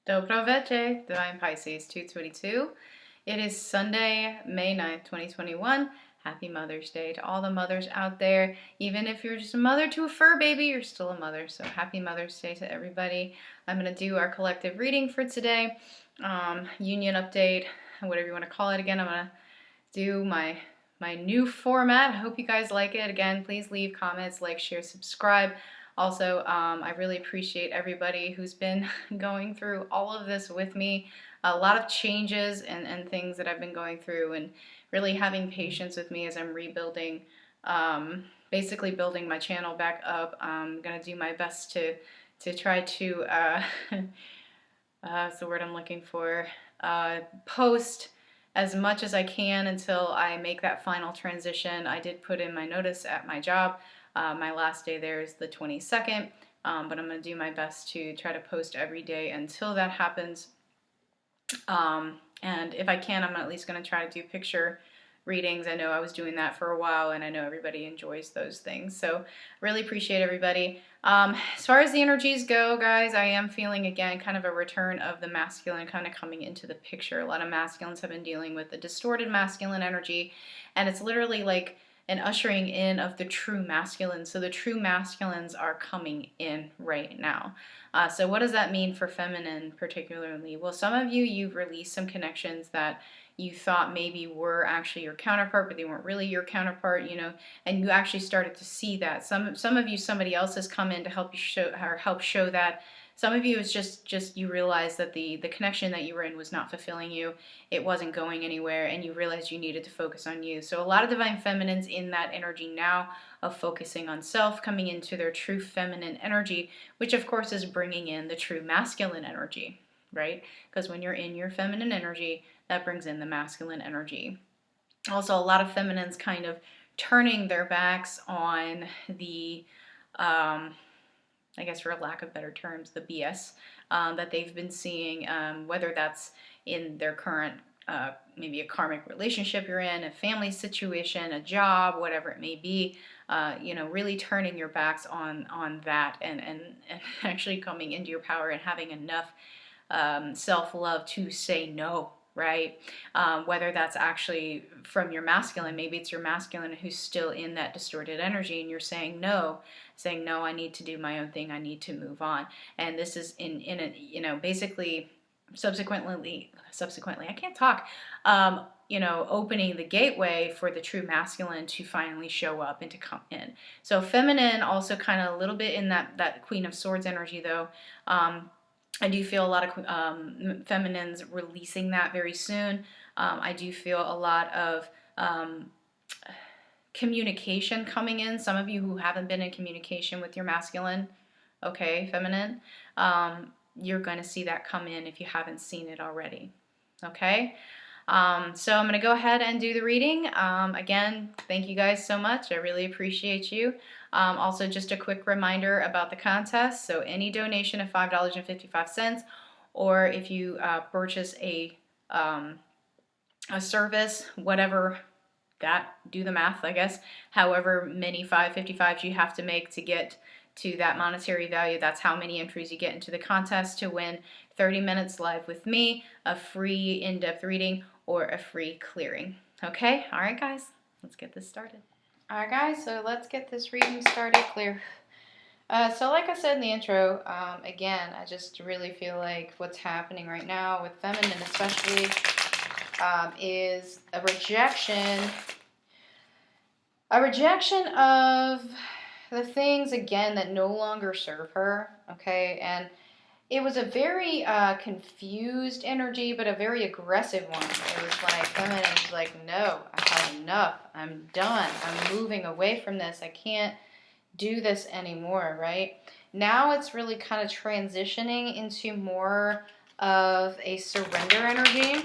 Dobro Veche, Divine Pisces 222. It is Sunday, May 9th, 2021. Happy Mother's Day to all the mothers out there. Even if you're just a mother to a fur baby, you're still a mother. So happy Mother's Day to everybody. I'm going to do our collective reading for today. Union update, whatever you want to call it. Again, I'm going to do my new format. I hope you guys like it. Again, please leave comments, like, share, subscribe. Also, I really appreciate everybody who's been going through all of this with me. A lot of changes and things that I've been going through, and really having patience with me as I'm rebuilding, basically building my channel back up. I'm going to do my best to try to, that's the word I'm looking for, post as much as I can until I make that final transition. I did put in my notice at my job. My last day there is the 22nd, but I'm going to do my best to try to post every day until that happens. And if I can, I'm at least going to try to do picture readings. I know I was doing that for a while, and I know everybody enjoys those things. So really appreciate everybody. As far as the energies go, guys, I am feeling, again, kind of a return of the masculine kind of coming into the picture. A lot of masculines have been dealing with the distorted masculine energy, and it's literally like an ushering in of the true masculine. So the true masculines are coming in right now. So what does that mean for feminine particularly? Well, some of you, you've released some connections that you thought maybe were actually your counterpart, but they weren't really your counterpart, you know, and you actually started to see that. Some of you, somebody else has come in to help you show, or help show that. Some of you, it's just you realized that the connection that you were in was not fulfilling you. It wasn't going anywhere, and you realized you needed to focus on you. So a lot of divine feminines in that energy now of focusing on self, coming into their true feminine energy, which of course is bringing in the true masculine energy, right? Because when you're in your feminine energy, that brings in the masculine energy. Also, a lot of feminines kind of turning their backs on the I guess for lack of better terms, the BS that they've been seeing, whether that's in their current, maybe a karmic relationship you're in, a family situation, a job, whatever it may be, you know, really turning your backs on that and actually coming into your power and having enough self-love to say no, right? Whether that's actually from your masculine, maybe it's your masculine who's still in that distorted energy and you're saying no, I need to do my own thing, I need to move on. And this is in a, you know, basically subsequently, I can't talk, you know, opening the gateway for the true masculine to finally show up and to come in. So feminine also kind of a little bit in that Queen of Swords energy though. I do feel a lot of feminines releasing that very soon. I do feel a lot of communication coming in. Some of you who haven't been in communication with your masculine, okay, feminine, you're going to see that come in if you haven't seen it already, okay? So I'm going to go ahead and do the reading. Again, thank you guys so much. I really appreciate you. Also, just a quick reminder about the contest. So any donation of $5.55, or if you purchase a service, whatever that, do the math, I guess, however many 555s you have to make to get to that monetary value, that's how many entries you get into the contest to win 30 minutes live with me, a free in-depth reading, or a free clearing. Okay, all right guys, let's get this started. All right guys, so let's get this reading started. Clear. So like I said in the intro, again, I just really feel like what's happening right now with feminine especially is a rejection of the things, again, that no longer serve her, okay? And it was a very confused energy, but a very aggressive one. It was like, feminine was like, no, I've had enough. I'm done. I'm moving away from this. I can't do this anymore, right? Now it's really kind of transitioning into more of a surrender energy.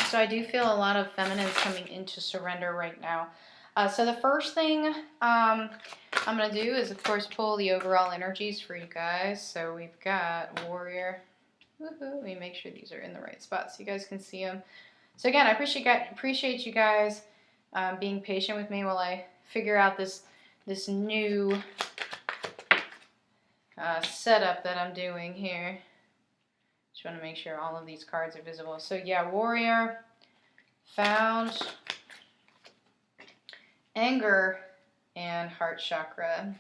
So I do feel a lot of feminines coming into surrender right now. So the first thing I'm going to do is, of course, pull the overall energies for you guys. So we've got Warrior. Woohoo. Let me make sure these are in the right spot so you guys can see them. So again, I appreciate you guys being patient with me while I figure out this new setup that I'm doing here. Just want to make sure all of these cards are visible. So yeah, Warrior, Found, Anger, and Heart Chakra.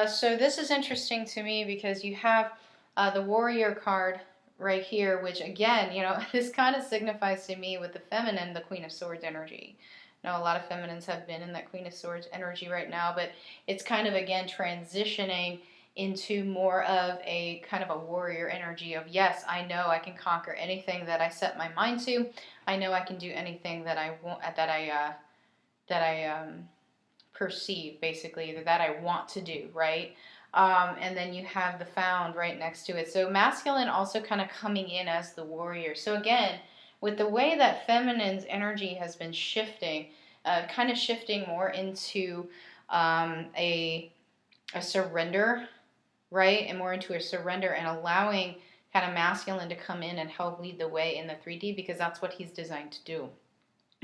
So this is interesting to me because you have the Warrior card right here, which again, you know, this kind of signifies to me with the feminine, the Queen of Swords energy. Now, a lot of feminines have been in that Queen of Swords energy right now, but it's kind of, again, transitioning into more of a kind of a warrior energy of, yes, I know I can conquer anything that I set my mind to. I know I can do anything that I want, that I perceive, basically, that I want to do, right? And then you have the Found right next to it. So masculine also kind of coming in as the warrior. So again, with the way that feminine's energy has been shifting, kind of shifting more into a surrender, right? And more into a surrender and allowing kind of masculine to come in and help lead the way in the 3D because that's what he's designed to do.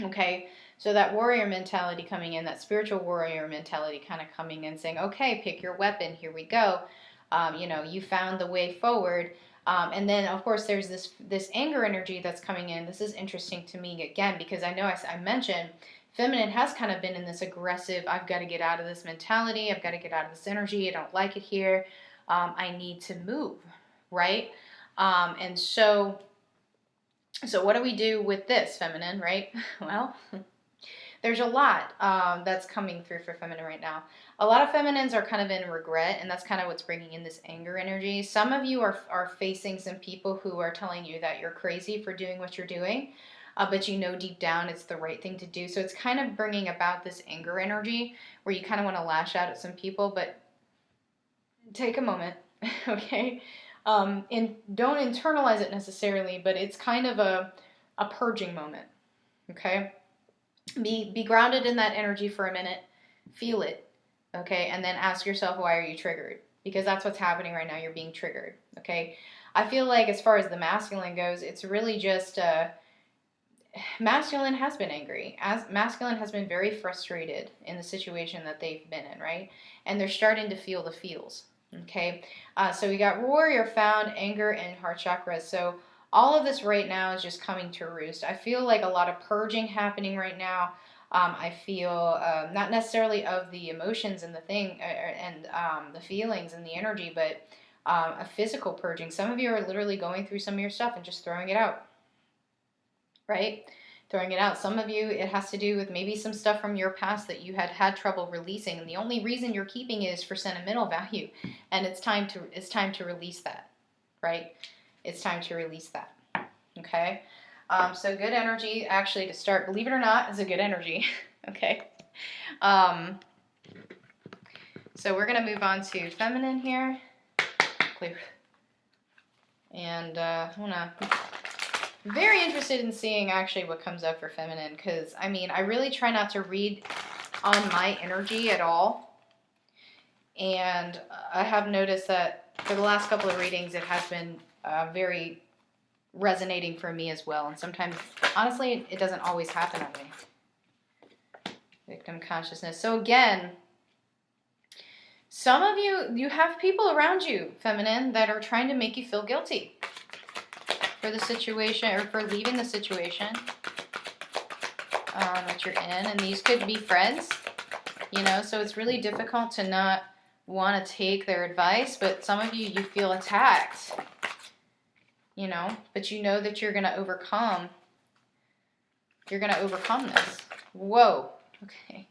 Okay, so that warrior mentality coming in, that spiritual warrior mentality kind of coming in saying, okay, pick your weapon, here we go. You know, you found the way forward. And then, of course, there's this anger energy that's coming in. This is interesting to me, again, because I know I mentioned feminine has kind of been in this aggressive, I've got to get out of this mentality. I've got to get out of this energy. I don't like it here. I need to move, right? And so what do we do with this, feminine, right? Well, there's a lot that's coming through for feminine right now. A lot of feminines are kind of in regret, and that's kind of what's bringing in this anger energy. Some of you are facing some people who are telling you that you're crazy for doing what you're doing, but you know deep down it's the right thing to do. So it's kind of bringing about this anger energy where you kind of want to lash out at some people, but take a moment, okay? And don't internalize it necessarily, but it's kind of a purging moment, okay? Be grounded in that energy for a minute, feel it, okay? And then ask yourself, why are you triggered? Because that's what's happening right now, you're being triggered, okay? I feel like as far as the masculine goes, it's really just, masculine has been angry. Masculine has been very frustrated in the situation that they've been in, right? And they're starting to feel the feels. Okay, so we got warrior, found, anger, and heart chakra. So all of this right now is just coming to roost. I feel like a lot of purging happening right now. I feel not necessarily of the emotions and the thing and the feelings and the energy, but a physical purging. Some of you are literally going through some of your stuff and just throwing it out, right? Throwing it out. Some of you, it has to do with maybe some stuff from your past that you had trouble releasing, and the only reason you're keeping it is for sentimental value, and it's time to release that, right? It's time to release that. Okay, so good energy actually to start. Believe it or not, is a good energy. Okay, so we're gonna move on to feminine here. Clear. And I wanna. Very interested in seeing actually what comes up for feminine, because I mean I really try not to read on my energy at all, and I have noticed that for the last couple of readings it has been very resonating for me as well, and sometimes honestly it doesn't always happen that way. Victim consciousness. So again, some of you have people around you, feminine, that are trying to make you feel guilty for the situation or for leaving the situation that you're in, and these could be friends, you know, so it's really difficult to not want to take their advice, but some of you feel attacked, you know, but you know that you're going to overcome this. Whoa, okay.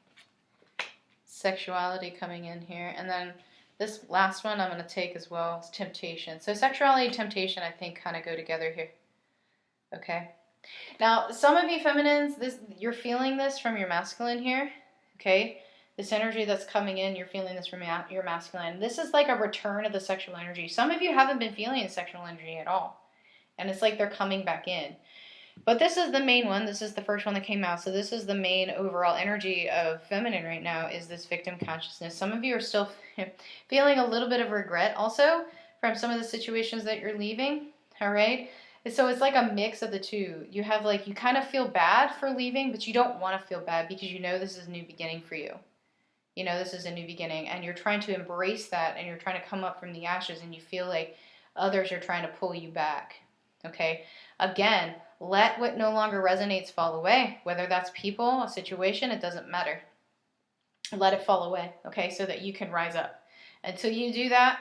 Sexuality coming in here, and then this last one I'm going to take as well is temptation. So sexuality and temptation, I think, kind of go together here. Okay. Now, some of you feminines, you're feeling this from your masculine here. Okay. This energy that's coming in, you're feeling this from your masculine. This is like a return of the sexual energy. Some of you haven't been feeling the sexual energy at all, and it's like they're coming back in. But this is the main one. This is the first one that came out. So this is the main overall energy of feminine right now, is this victim consciousness. Some of you are still feeling a little bit of regret also from some of the situations that you're leaving. All right. So it's like a mix of the two. You have like, you kind of feel bad for leaving, but you don't want to feel bad because you know this is a new beginning for you. You know this is a new beginning, and you're trying to embrace that, and you're trying to come up from the ashes, and you feel like Others are trying to pull you back. Okay? Again, let what no longer resonates fall away. Whether that's people, a situation, it doesn't matter. Let it fall away, okay, so that you can rise up. Until you do that,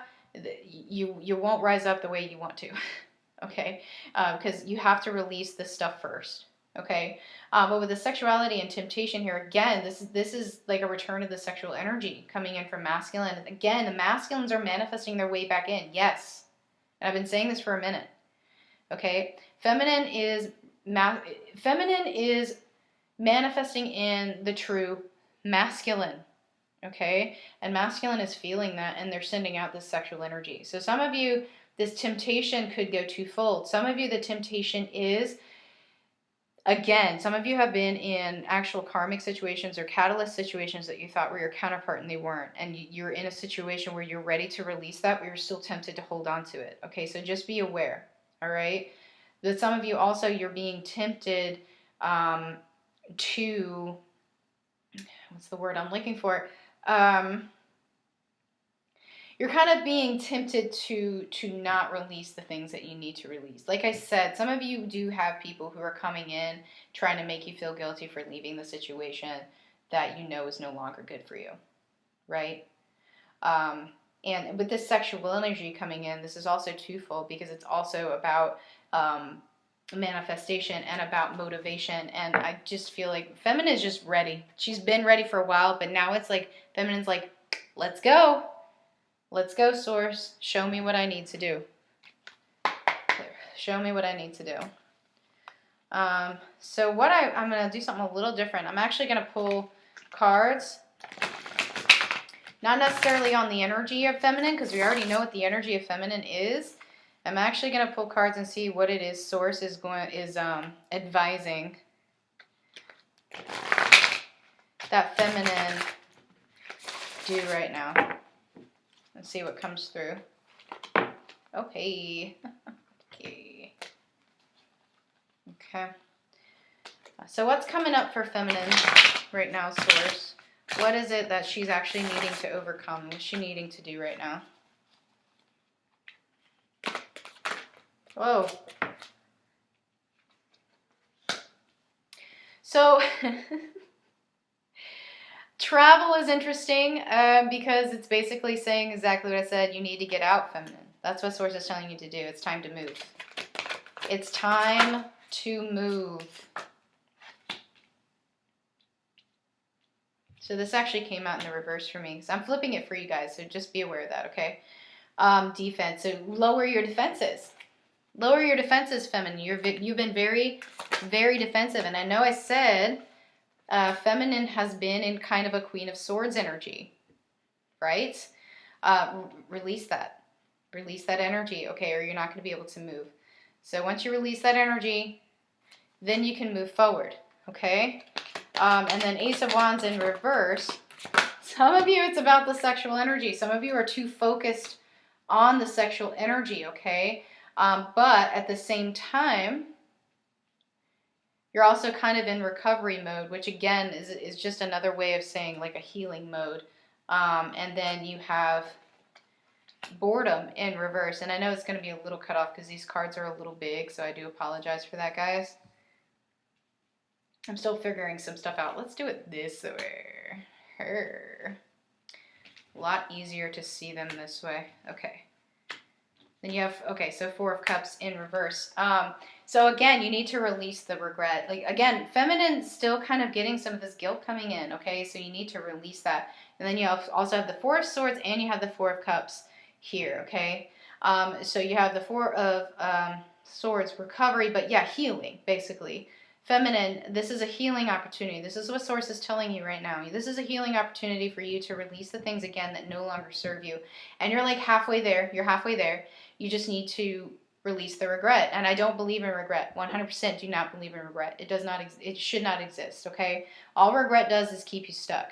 you won't rise up the way you want to, okay? Because you have to release this stuff first, okay? But with the sexuality and temptation here, again, this is like a return of the sexual energy coming in from masculine. Again, the masculines are manifesting their way back in, yes. And I've been saying this for a minute, okay? Feminine is manifesting in the true masculine, okay? And masculine is feeling that, and they're sending out this sexual energy. So some of you, this temptation could go twofold. Some of you, the temptation is, again, some of you have been in actual karmic situations or catalyst situations that you thought were your counterpart and they weren't. And you're in a situation where you're ready to release that, but you're still tempted to hold on to it. Okay, so just be aware, all right? That some of you also, you're being tempted to, what's the word I'm looking for? You're kind of being tempted to not release the things that you need to release. Like I said, some of you do have people who are coming in trying to make you feel guilty for leaving the situation that you know is no longer good for you, right? And with this sexual energy coming in, this is also twofold because it's also about manifestation and about motivation. And I just feel like feminine is just ready. She's been ready for a while, but now it's like feminine's like, let's go. Let's go, source. Show me what I need to do. Show me what I need to do. So what I'm going to do something a little different. I'm actually going to pull cards, not necessarily on the energy of feminine, because we already know what the energy of feminine is. I'm actually going to pull cards and see what it is source is advising that feminine do right now. Let's see what comes through. Okay. Okay. So what's coming up for feminine right now, source? What is it that she's actually needing to overcome? What's she needing to do right now? Whoa. So travel is interesting because it's basically saying exactly what I said. You need to get out, feminine. That's what source is telling you to do. It's time to move. It's time to move. So this actually came out in the reverse for me. So I'm flipping it for you guys, so just be aware of that, okay? Defense. So lower your defenses. Lower your defenses, feminine. You've been very, very defensive. And I know I said feminine has been in kind of a Queen of Swords energy, right? Release that. Release that energy, okay, or you're not going to be able to move. So once you release that energy, then you can move forward, okay? And then Ace of Wands in reverse. Some of you, it's about the sexual energy. Some of you are too focused on the sexual energy, okay? But at the same time, you're also kind of in recovery mode, which again is just another way of saying like a healing mode. And then you have boredom in reverse. And I know it's going to be a little cut off because these cards are a little big, so I do apologize for that, guys. I'm still figuring some stuff out. Let's do it this way. A lot easier to see them this way. Okay. Then you have, okay, so Four of Cups in reverse. So again, you need to release the regret. Like, again, feminine's still kind of getting some of this guilt coming in, okay? So you need to release that. And then you also have the Four of Swords and you have the Four of Cups here, okay? So you have the Four of Swords, recovery, but yeah, healing, basically. Feminine, this is a healing opportunity. This is what Source is telling you right now. This is a healing opportunity for you to release the things, again, that no longer serve you. And you're like halfway there. You're halfway there. You just need to release the regret. And I don't believe in regret. 100% do not believe in regret. It does not. It should not exist, okay? All regret does is keep you stuck.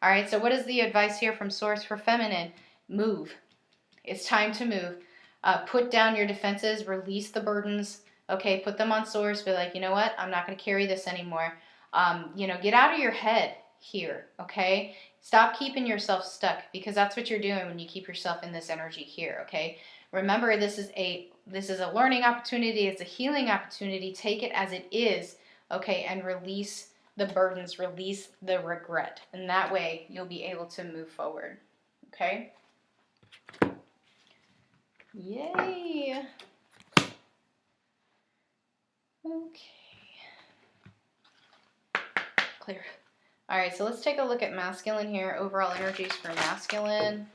All right, so what is the advice here from Source for feminine? Move. It's time to move. Put down your defenses. Release the burdens. Okay, put them on Source. Be like, you know what? I'm not going to carry this anymore. Get out of your head here, okay? Stop keeping yourself stuck because that's what you're doing when you keep yourself in this energy here, okay? Remember, this is a learning opportunity. It's a healing opportunity. Take it as it is, okay, and release the burdens, release the regret. And that way you'll be able to move forward, okay? Yay. Okay. Clear. All right, so let's take a look at masculine here. Overall energies for masculine.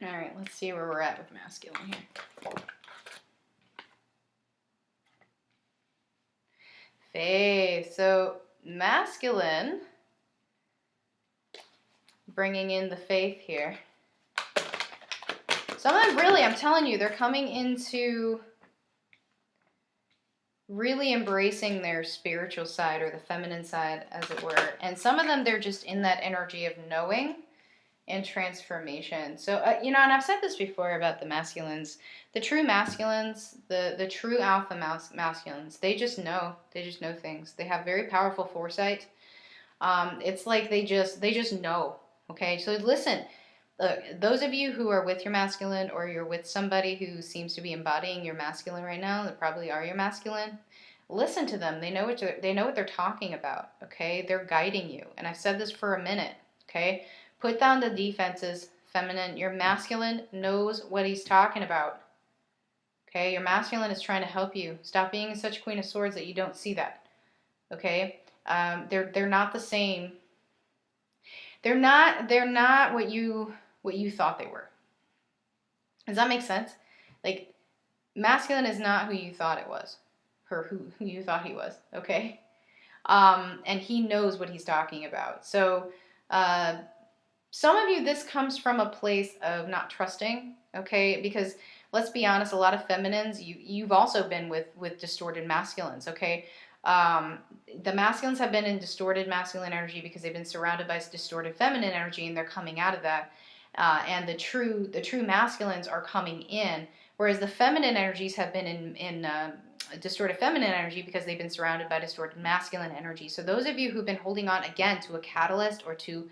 All right, let's see where we're at with masculine here. Faith. So masculine, bringing in the faith here. Some of them really, I'm telling you, they're coming into really embracing their spiritual side or the feminine side, as it were. And some of them, they're just in that energy of knowing and transformation. So, and I've said this before about the masculines. The true masculines, the true alpha masculines, they just know. They just know things. They have very powerful foresight. It's like they just know. Okay, so listen. Those of you who are with your masculine, or you're with somebody who seems to be embodying your masculine right now, that probably are your masculine, listen to them. They know what they're talking about. Okay, they're guiding you. And I've said this for a minute. Okay. Put down the defenses, feminine. Your masculine knows what he's talking about. Okay? Your masculine is trying to help you. Stop being such Queen of Swords that you don't see that. Okay? They're not the same. They're not what you thought they were. Does that make sense? Like, masculine is not who you thought it was, or who you thought he was. Okay? And he knows what he's talking about. So, some of you, this comes from a place of not trusting, okay? Because let's be honest, a lot of feminines, you've also been with distorted masculines, okay? The masculines have been in distorted masculine energy because they've been surrounded by distorted feminine energy, and they're coming out of that. And the true masculines are coming in, whereas the feminine energies have been in distorted feminine energy because they've been surrounded by distorted masculine energy. So those of you who've been holding on, again, to a catalyst or to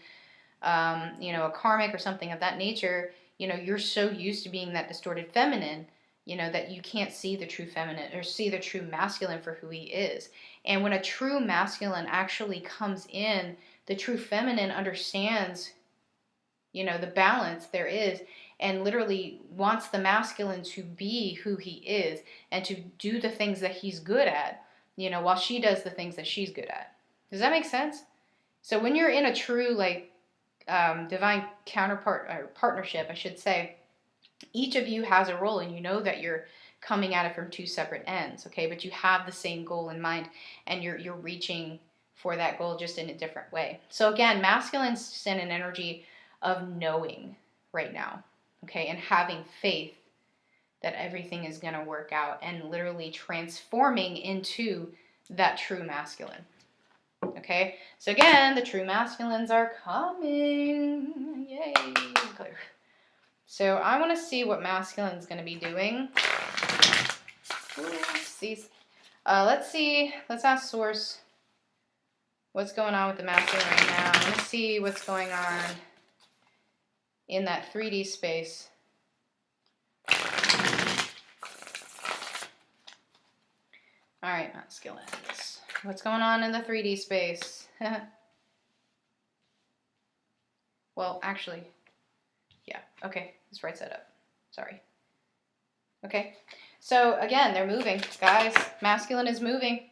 a karmic or something of that nature, you're so used to being that distorted feminine, that you can't see the true feminine or see the true masculine for who he is. And when a true masculine actually comes in, the true feminine understands, the balance there is, and literally wants the masculine to be who he is and to do the things that he's good at, while she does the things that she's good at. Does that make sense? So when you're in a true, divine counterpart or partnership, I should say, each of you has a role, and you know that you're coming at it from two separate ends, okay? But you have the same goal in mind, and you're reaching for that goal just in a different way. So again, masculine's in an energy of knowing right now, okay, and having faith that everything is going to work out, and literally transforming into that true masculine. Okay, so again, the true masculines are coming. Yay. Clear. So I want to see what masculine's going to be doing. Let's see. Let's ask Source what's going on with the masculine right now. I want to see what's going on in that 3D space. All right, masculines. What's going on in the 3D space? Well, actually, yeah. Okay, it's right side up. Sorry. Okay, so again, they're moving. Guys, masculine is moving.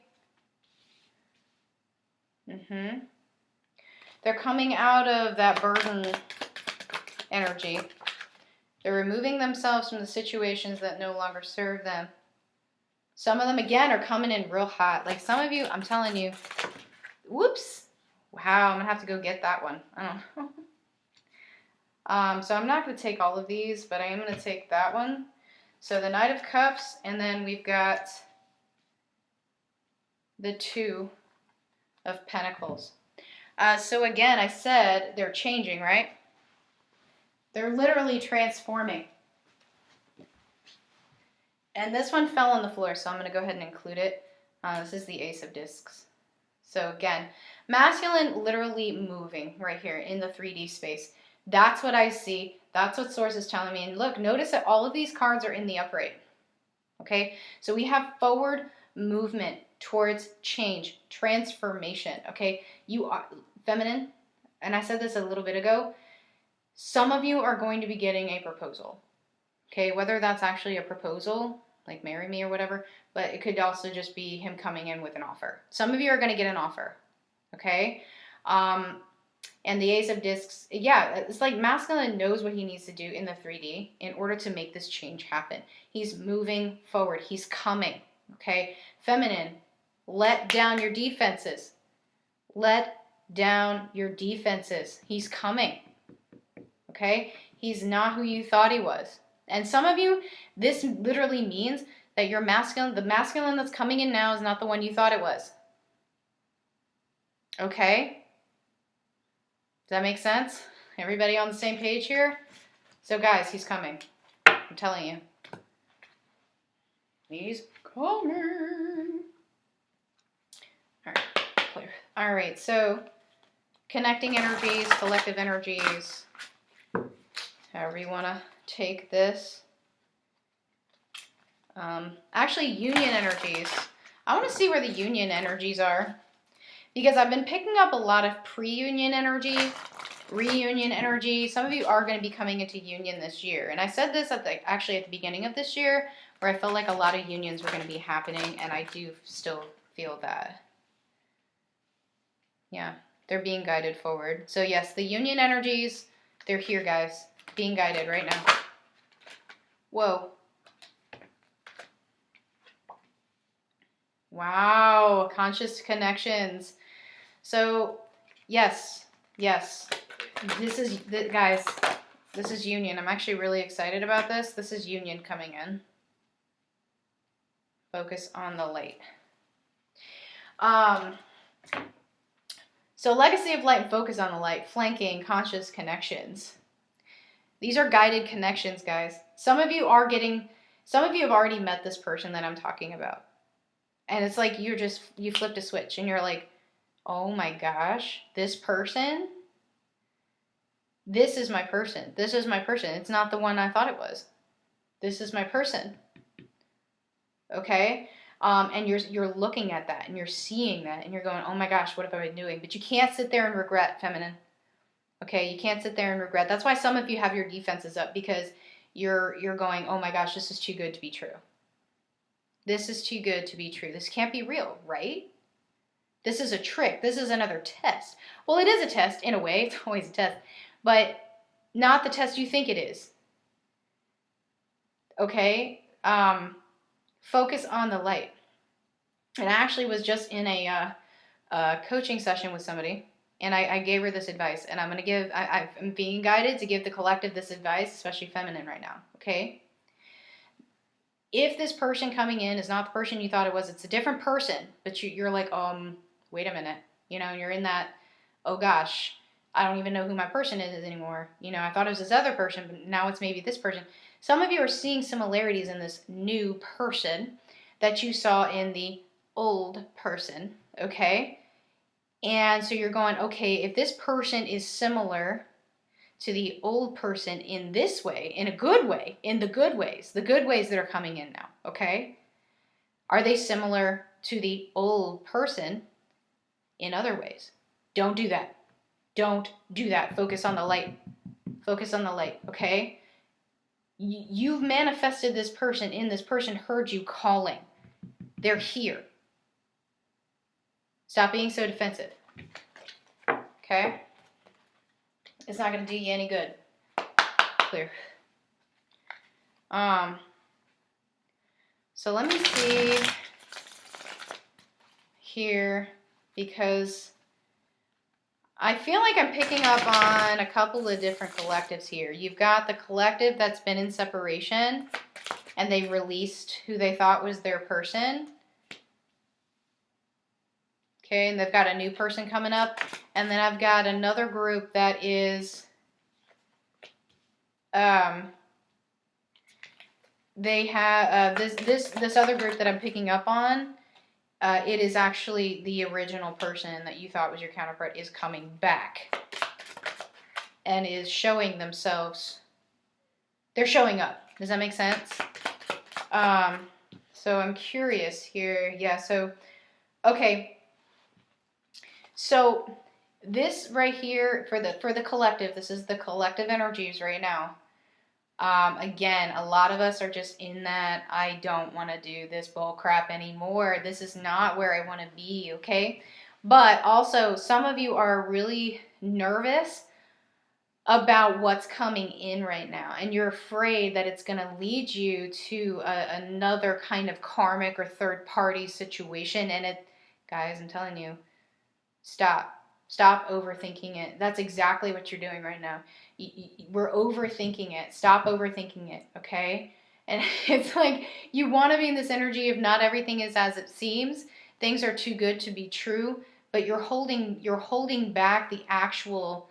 They're coming out of that burden energy. They're removing themselves from the situations that no longer serve them. Some of them, again, are coming in real hot. Like some of you, I'm telling you, whoops. Wow, I'm going to have to go get that one. I don't know. So I'm not going to take all of these, but I am going to take that one. So the Knight of Cups, and then we've got the Two of Pentacles. So again, I said they're changing, right? They're literally transforming. And this one fell on the floor, so I'm going to go ahead and include it. This is the Ace of Discs. So again, masculine literally moving right here in the 3D space. That's what I see. That's what Source is telling me. And look, notice that all of these cards are in the upright. Okay, so we have forward movement towards change, transformation. Okay, you are feminine, and I said this a little bit ago. Some of you are going to be getting a proposal. Okay, whether that's actually a proposal, like marry me or whatever, but it could also just be him coming in with an offer. Some of you are going to get an offer. Okay, and the Ace of Discs, yeah, it's like masculine knows what he needs to do in the 3D in order to make this change happen. He's moving forward. He's coming, okay? Feminine, let down your defenses. Let down your defenses. He's coming, okay? He's not who you thought he was. And some of you, this literally means that your masculine, the masculine that's coming in now is not the one you thought it was. Okay? Does that make sense? Everybody on the same page here? So guys, he's coming. I'm telling you. He's coming. All right, clear. All right, so connecting energies, collective energies, however you want to take this. Actually, union energies. I want to see where the union energies are. Because I've been picking up a lot of pre-union energy, reunion energy. Some of you are going to be coming into union this year. And I said this actually at the beginning of this year, where I felt like a lot of unions were going to be happening, and I do still feel that. Yeah, they're being guided forward. So yes, the union energies, they're here, guys, being guided right now. Whoa. Wow, conscious connections. So, yes, this is, guys, this is union. I'm actually really excited about this. This is union coming in. Focus on the light. So legacy of light and focus on the light, flanking conscious connections. These are guided connections, guys. Some of you have already met this person that I'm talking about. And it's like you flipped a switch and you're like, oh my gosh, this person, this is my person. This is my person. It's not the one I thought it was. This is my person. Okay? And you're looking at that and you're seeing that and you're going, oh my gosh, what have I been doing? But you can't sit there and regret, feminine. Okay? You can't sit there and regret. That's why some of you have your defenses up, because you're going, oh my gosh, this is too good to be true. This is too good to be true. This can't be real, right? This is a trick. This is another test. Well, it is a test in a way. It's always a test. But not the test you think it is. Okay? Focus on the light. And I actually was just in a coaching session with somebody, and I gave her this advice. And I'm being guided to give the collective this advice, especially feminine right now. Okay? If this person coming in is not the person you thought it was, it's a different person, but you're like, wait a minute. You're in that, oh gosh, I don't even know who my person is anymore. I thought it was this other person, but now it's maybe this person. Some of you are seeing similarities in this new person that you saw in the old person, okay? And so you're going, okay, if this person is similar to the old person in this way, in a good way, in the good ways that are coming in now, okay? Are they similar to the old person in other ways? Don't do that. Don't do that. Focus on the light. Focus on the light, okay? You've manifested this person in. This person heard you calling. They're here. Stop being so defensive, okay? It's not going to do you any good. Clear. So let me see here, because I feel like I'm picking up on a couple of different collectives here. You've got the collective that's been in separation and they released who they thought was their person. Okay, and they've got a new person coming up. And then I've got another group that is they have this other group that I'm picking up on. It is actually the original person that you thought was your counterpart is coming back and is showing themselves. They're showing up. Does that make sense? So I'm curious here. Yeah. So, okay. So this right here for the collective. This is the collective energies right now. Again, a lot of us are just in that I don't want to do this bull crap anymore. This is not where I want to be, okay? But also, some of you are really nervous about what's coming in right now, and you're afraid that it's going to lead you to another kind of karmic or third party situation. And guys, I'm telling you, stop. Stop overthinking it. That's exactly what you're doing right now. We're overthinking it. Stop overthinking it, okay? And it's like you want to be in this energy of not everything is as it seems. Things are too good to be true, but you're holding back the actual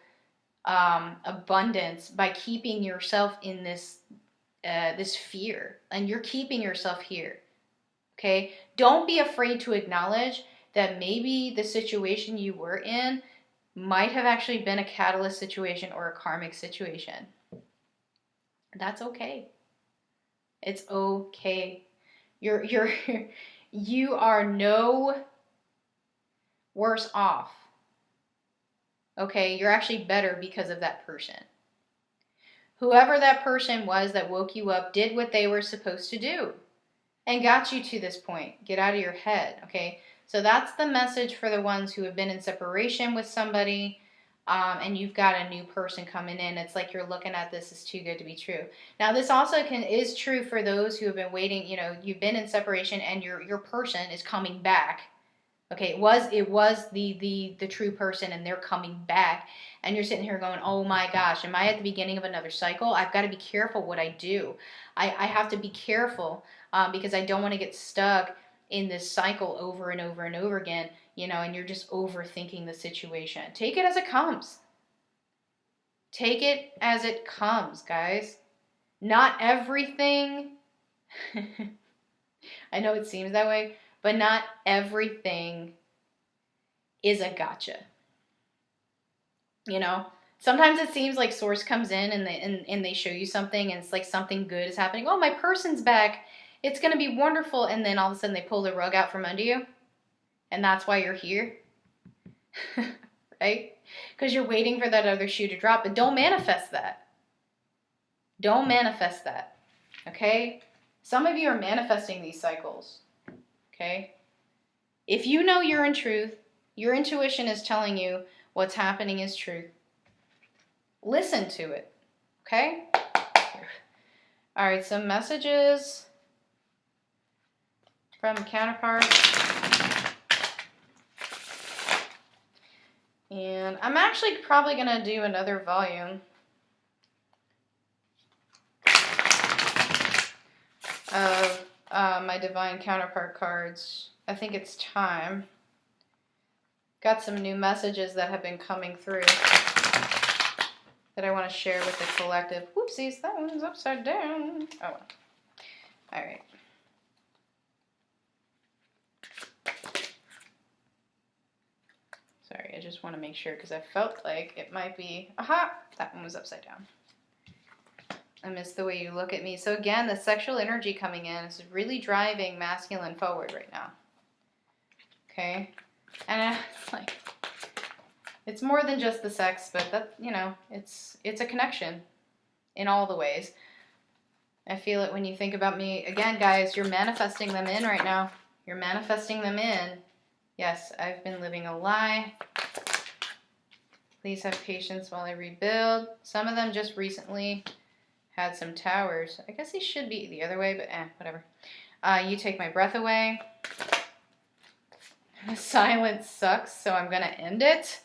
abundance by keeping yourself in this fear, and you're keeping yourself here. Okay? Don't be afraid to acknowledge that maybe the situation you were in might have actually been a catalyst situation or a karmic situation. That's okay. It's okay. You are no worse off. Okay? You're actually better because of that person. Whoever that person was that woke you up did what they were supposed to do and got you to this point. Get out of your head, okay? So that's the message for the ones who have been in separation with somebody, and you've got a new person coming in. It's like you're looking at this as too good to be true. Now, this also is true for those who have been waiting. You know, you've been in separation, and your person is coming back. Okay, it was the true person, and they're coming back, and you're sitting here going, oh my gosh, am I at the beginning of another cycle? I've got to be careful what I do. I have to be careful because I don't want to get stuck in this cycle over and over and over again, you know, and you're just overthinking the situation. Take it as it comes. Take it as it comes, guys. Not everything, I know it seems that way, but not everything is a gotcha. You know, sometimes it seems like Source comes in and they show you something and it's like something good is happening. Oh, my person's back. It's going to be wonderful. And then all of a sudden they pull the rug out from under you. And that's why you're here. Right? Because you're waiting for that other shoe to drop. But don't manifest that. Don't manifest that. Okay? Some of you are manifesting these cycles. Okay? If you know you're in truth, your intuition is telling you what's happening is truth. Listen to it. Okay? All right, some messages from counterparts. And I'm actually probably going to do another volume of my Divine Counterpart cards. I think it's time. Got some new messages that have been coming through that I want to share with the collective. Whoopsies, that one's upside down. Oh well. All right. Sorry, I just want to make sure because I felt like it might be, aha, that one was upside down. I miss the way you look at me. So again, the sexual energy coming in is really driving masculine forward right now. Okay? And it's like, it's more than just the sex, but that, you know, it's a connection in all the ways. I feel it when you think about me. Again, guys, you're manifesting them in right now. You're manifesting them in. Yes, I've been living a lie. Please have patience while I rebuild. Some of them just recently had some towers. I guess they should be the other way, but whatever. You take my breath away. The silence sucks, so I'm going to end it.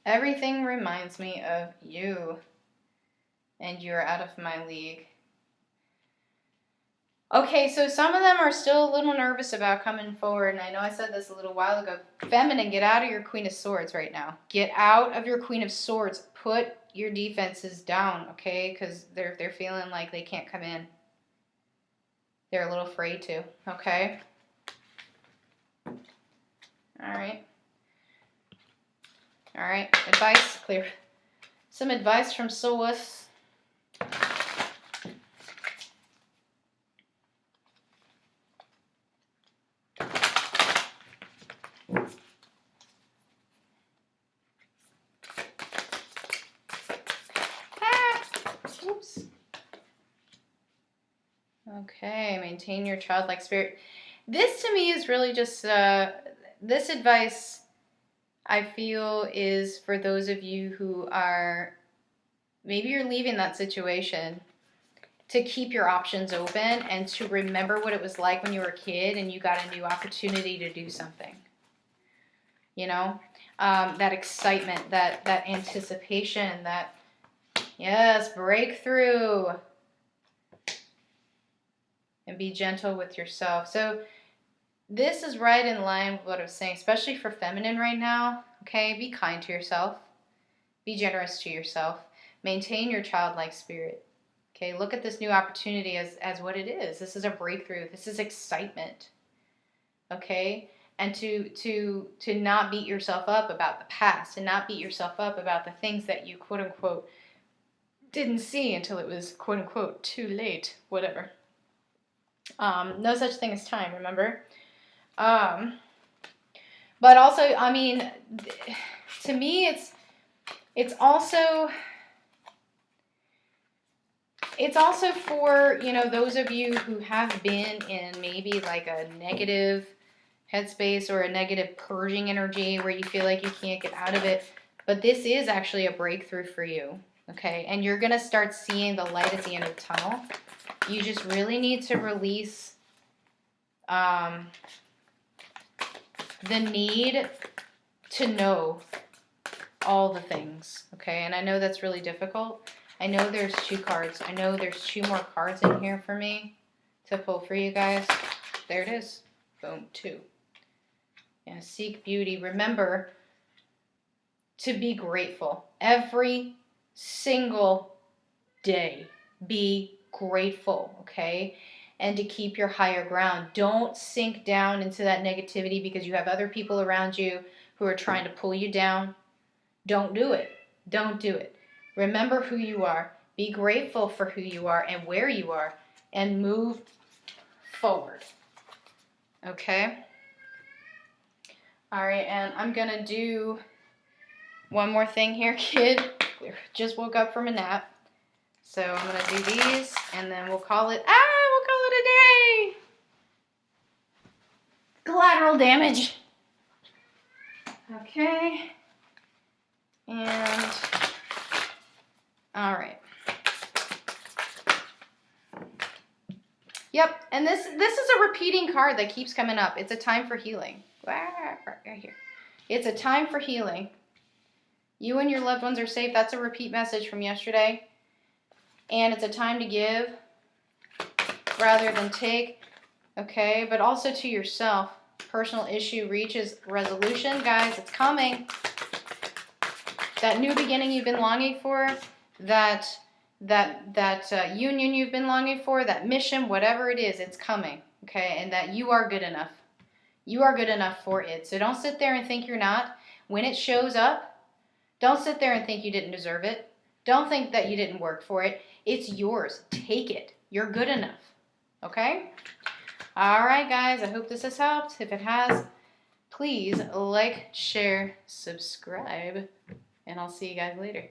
Everything reminds me of you, and you're out of my league. Okay, so some of them are still a little nervous about coming forward, and I know I said this a little while ago. Feminine, get out of your Queen of Swords right now. Get out of your Queen of Swords put your defenses down, okay? Because they're feeling like they can't come in. They're a little afraid to, okay? All right. All right, advice, clear. Some advice from Solis. Oops. Okay, maintain your childlike spirit. This to me is really just, this advice I feel is for those of you who are, maybe you're leaving that situation, to keep your options open and to remember what it was like when you were a kid and you got a new opportunity to do something. You know, that excitement, that anticipation, that, yes, breakthrough. And be gentle with yourself. So this is right in line with what I was saying, especially for feminine right now. Okay, be kind to yourself. Be generous to yourself. Maintain your childlike spirit. Okay, look at this new opportunity as what it is. This is a breakthrough. This is excitement. Okay, and to not beat yourself up about the past, and not beat yourself up about the things that you quote unquote didn't see until it was quote unquote too late. Whatever. No such thing as time, remember? But also, I mean, to me, it's also for, you know, those of you who have been in maybe like a negative headspace or a negative purging energy where you feel like you can't get out of it. But this is actually a breakthrough for you, okay? And you're going to start seeing the light at the end of the tunnel. You just really need to release the need to know all the things, okay? And I know that's really difficult. I know there's 2 cards. I know there's 2 more cards in here for me to pull for you guys. There it is. Boom, 2. Yeah, seek beauty. Remember to be grateful every single day. Be grateful, okay? And to keep your higher ground. Don't sink down into that negativity because you have other people around you who are trying to pull you down. Don't do it. Don't do it. Remember who you are. Be grateful for who you are and where you are, and move forward. Okay? All right, and I'm going to do one more thing here, kid. We just woke up from a nap. So I'm going to do these, and then we'll call it a day. Collateral damage. Okay. And, all right. Yep, and this is a repeating card that keeps coming up. It's a time for healing. Right here. It's a time for healing. You and your loved ones are safe. That's a repeat message from yesterday. And it's a time to give rather than take. Okay, but also to yourself. Personal issue reaches resolution. Guys, it's coming. That new beginning you've been longing for, that union you've been longing for, that mission, whatever it is, it's coming, okay? And that you are good enough. You are good enough for it. So don't sit there and think you're not. When it shows up, don't sit there and think you didn't deserve it. Don't think that you didn't work for it. It's yours. Take it. You're good enough, okay? All right, guys, I hope this has helped. If it has, please like, share, subscribe, and I'll see you guys later.